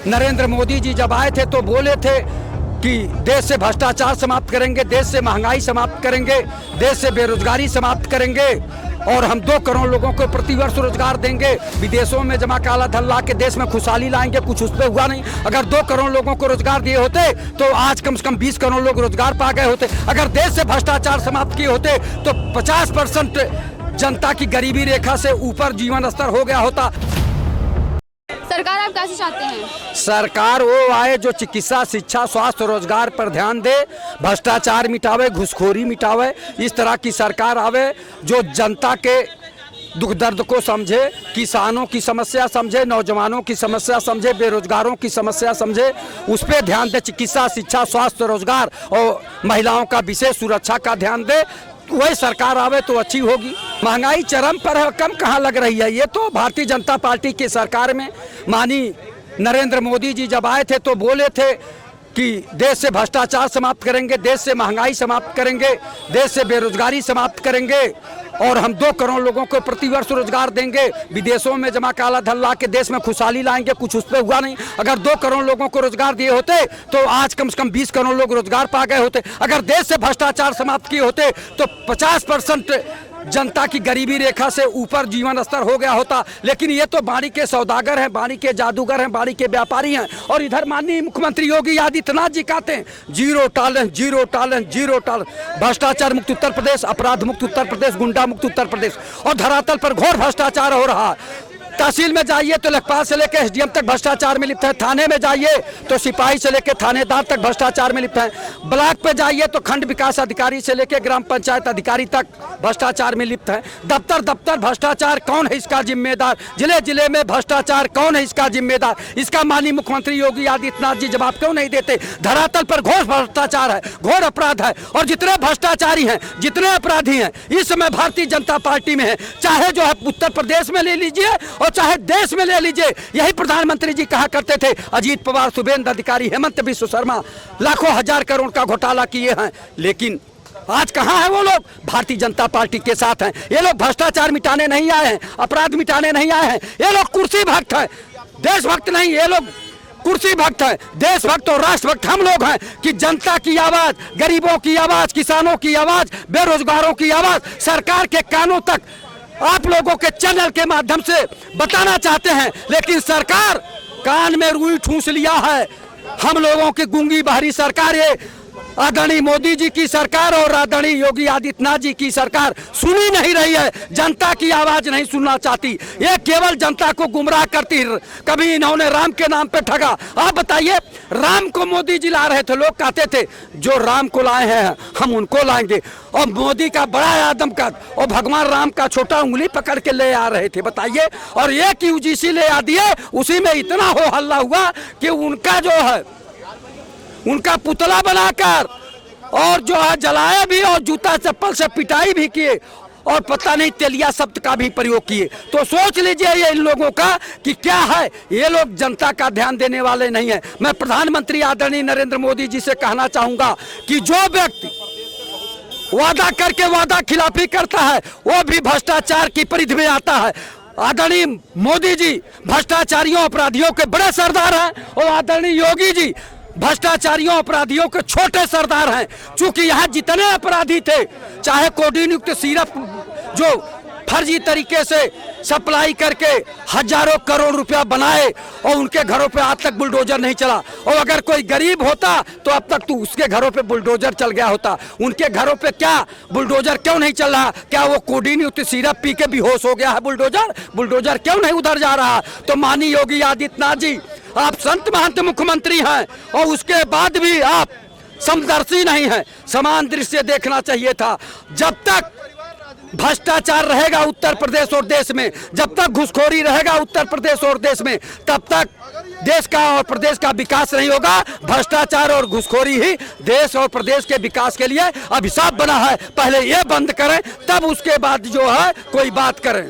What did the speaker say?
नरेंद्र मोदी जी जब आए थे तो बोले थे कि देश से भ्रष्टाचार समाप्त करेंगे, देश से महंगाई समाप्त करेंगे, देश से बेरोजगारी समाप्त करेंगे और हम 2 करोड़ लोगों को प्रतिवर्ष रोजगार देंगे। विदेशों में जमा काला धन ला के देश में खुशहाली लाएंगे। कुछ उस पर हुआ नहीं। अगर 2 करोड़ लोगों को रोजगार दिए होते तो आज कम से कम 20 करोड़ लोग रोजगार पा गए होते। अगर देश से भ्रष्टाचार समाप्त किए होते तो 50% जनता की गरीबी रेखा से ऊपर जीवन स्तर हो गया होता। सरकार आप कैसे चाहते हैं? सरकार वो आए जो चिकित्सा, शिक्षा, स्वास्थ्य, रोजगार पर ध्यान दे, भ्रष्टाचार मिटावे, घुसखोरी मिटावे। इस तरह की सरकार आवे जो जनता के दुख दर्द को समझे, किसानों की समस्या समझे, नौजवानों की समस्या समझे, बेरोजगारों की समस्या समझे, उस पर ध्यान दे। चिकित्सा, शिक्षा, स्वास्थ्य, रोजगार और महिलाओं का विशेष सुरक्षा का ध्यान दे। वही सरकार आवे तो अच्छी होगी। महंगाई चरम पर है, कम कहाँ लग रही है। ये तो भारतीय जनता पार्टी की सरकार में माननीय नरेंद्र मोदी जी जब आए थे तो बोले थे कि देश से भ्रष्टाचार समाप्त करेंगे, देश से महंगाई समाप्त करेंगे, देश से बेरोजगारी समाप्त करेंगे और हम 2 करोड़ लोगों को प्रतिवर्ष रोजगार देंगे। विदेशों में जमा काला धन ला के देश में खुशहाली लाएंगे। कुछ उस पर हुआ नहीं। अगर 2 करोड़ लोगों को रोजगार दिए होते तो आज कम से कम 20 करोड़ लोग रोजगार पा गए होते। अगर देश से भ्रष्टाचार समाप्त किए होते तो 50% जनता की गरीबी रेखा से ऊपर जीवन स्तर हो गया होता। लेकिन ये तो बाणी के सौदागर हैं, बाणी के जादूगर हैं, बाणी के व्यापारी हैं। और इधर माननीय मुख्यमंत्री योगी आदित्यनाथ जी कहते हैं zero tolerance, zero tolerance, zero tolerance. भ्रष्टाचार मुक्त उत्तर प्रदेश, अपराध मुक्त उत्तर प्रदेश, गुंडा मुक्त उत्तर प्रदेश। और धरातल पर घोर भ्रष्टाचार हो रहा है। तहसील में जाइए तो लेखपाल से लेकर एसडीएम तक भ्रष्टाचार में लिप्त है। थाने में जाइए तो सिपाही से लेकर थानेदार तक भ्रष्टाचार में लिप्त है। ब्लॉक पे जाइए तो खंड विकास अधिकारी से लेकर ग्राम पंचायत अधिकारी तक भ्रष्टाचार में लिप्त है। दफ्तर दफ्तर भ्रष्टाचार, कौन है इसका जिम्मेदार? जिले जिले में भ्रष्टाचार, कौन है इसका जिम्मेदार? इसका माननीय मुख्यमंत्री योगी आदित्यनाथ जी जवाब क्यों नहीं देते? धरातल पर घोर भ्रष्टाचार है, घोर अपराध है और जितने भ्रष्टाचारी हैं, जितने अपराधी हैं इस समय भारतीय जनता पार्टी में है। चाहे जो है उत्तर प्रदेश में ले लीजिए और चाहे देश में ले लीजिए। यही प्रधानमंत्री जी कहा करते थे। अजीत पवार, शुभेंद्र अधिकारी, हेमंत बिश्व शर्मा लाखों हजार करोड़ का घोटाला किए हैं। लेकिन आज कहां है वो लोग? भारतीय जनता पार्टी के साथ हैं। ये लोग भ्रष्टाचार मिटाने नहीं आए हैं, अपराध मिटाने नहीं आए हैं। ये लोग कुर्सी भक्त हैं, देशभक्त नहीं। ये लोग कुर्सी भक्त हैं। देशभक्त और राष्ट्रभक्त हम लोग हैं कि जनता की आवाज, गरीबों की आवाज, किसानों की आवाज, बेरोजगारों की आवाज सरकार के कानों तक आप लोगों के चैनल के माध्यम से बताना चाहते हैं। लेकिन सरकार कान में रुई ठूंस लिया है। हम लोगों की गूंगी बहरी सरकार ये आदरणीय मोदी जी की सरकार और आदरणीय योगी आदित्यनाथ जी की सरकार सुनी नहीं रही है। जनता की आवाज नहीं सुनना चाहती। ये केवल जनता को गुमराह करती। कभी इन्होंने राम के नाम पे ठगा। आप बताइए, राम को मोदी जी ला रहे थे, लोग कहते थे जो राम को लाए हैं हम उनको लाएंगे। और मोदी का बड़ा आदम का और भगवान राम का छोटा उंगली पकड़ के ले आ रहे थे। बताइए, और एक यूजीसी ले आ दिए। उसी में इतना हो हल्ला हुआ कि उनका जो है उनका पुतला बनाकर और जो है जलाए भी और जूता चप्पल से पिटाई भी किए और पता नहीं तेलिया शब्द का भी प्रयोग किए। तो सोच लीजिए ये इन लोगों का कि क्या है। ये लोग जनता का ध्यान देने वाले नहीं है। मैं प्रधानमंत्री आदरणीय नरेंद्र मोदी जी से कहना चाहूंगा कि जो व्यक्ति वादा करके वादा खिलाफी करता है वो भी भ्रष्टाचार की परिधि में आता है। आदरणीय मोदी जी भ्रष्टाचारियों अपराधियों के बड़े सरदार हैं और आदरणीय योगी जी भ्रष्टाचारियों अपराधियों के छोटे सरदार हैं। चूंकि यहाँ जितने अपराधी थे, चाहे कोडीन युक्त सिरप जो फर्जी तरीके से सप्लाई करके हजारों करोड़ रुपया बनाए और उनके घरों पे आज तक बुलडोजर नहीं चला। और अगर कोई गरीब होता तो अब तक तो उसके घरों पे बुलडोजर चल गया होता। उनके घरों पे क्या बुलडोजर क्यों नहीं चल रहा? क्या वो कोडीन युक्त सिरप पी के बेहोश हो गया है? बुलडोजर क्यों नहीं उधर जा रहा? तो माननीय योगी आदित्यनाथ जी, आप संत महंत मुख्यमंत्री हैं और उसके बाद भी आप समदर्शी नहीं हैं। समान दृश्य देखना चाहिए था। जब तक भ्रष्टाचार रहेगा उत्तर प्रदेश और देश में, जब तक घुसखोरी रहेगा उत्तर प्रदेश और देश में, तब तक देश का और प्रदेश का विकास नहीं होगा। भ्रष्टाचार और घुसखोरी ही देश और प्रदेश के विकास के लिए अभिशाप बना है। पहले ये बंद करें, तब उसके बाद जो है कोई बात करें।